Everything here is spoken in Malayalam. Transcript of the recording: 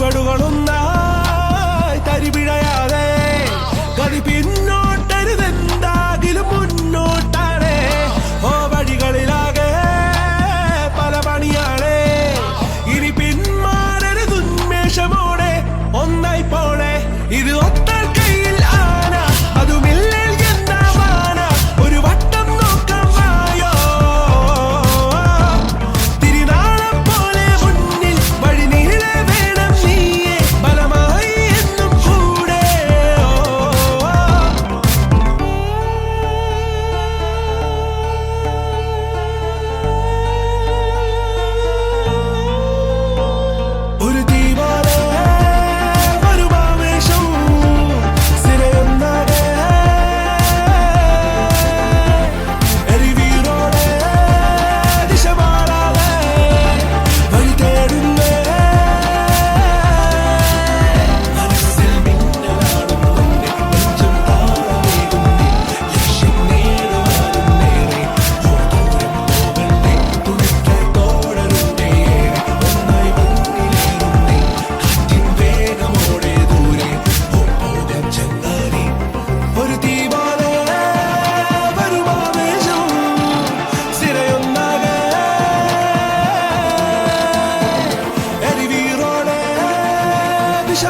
ചുവടുകളൊന്നായി തരിപിഴയാതെ ഗതി പിന്നോട്ടരുതെന്താകിലും മുന്നോട്ടാണ്. ഓ വഴികളിലാകെ പല പണിയാണ്. ഇനി പിന്മാറരുതുന്മേഷമോടെ ഒന്നായി പോളെ. ഇത് ഒത്താൽ കയ്യിൽ ആന അതുമില്ലിൽ എന്താ വാന. ഒരു വട്ടം നോക്കാം വായോ തിരിനാളം പോലെ മുന്നിൽ വഴി നീളെ വേണം നീയെ ബലമായി എന്നും കൂടെ. ഒരു തീ പോലെ വരും ആവേശം സിരയൊന്നാകെ എരിവീറോടെ ദിശ മാറാതെ വഴി തേടുന്നേ. മനസ്സിൽ മിന്നലാടുന്നുണ്ട് നെഞ്ചം താളമേകുന്നേ. ലക്ഷ്യം നേടുവാനും നേരെ ദൂരം പോകണ്ടേ. തുടിക്കാൻ തോടരുണ്ടേ ഒന്നായി മുന്നിലേറുന്നേ. കാറ്റിൻ വേഗമോടെ ദൂരെ പോകാൻ ചെന്നാലേ. ഒരു തീ പോലെ വരും ആവേശം സിരയൊന്നാകെ എരിവീറോടെ ദിശ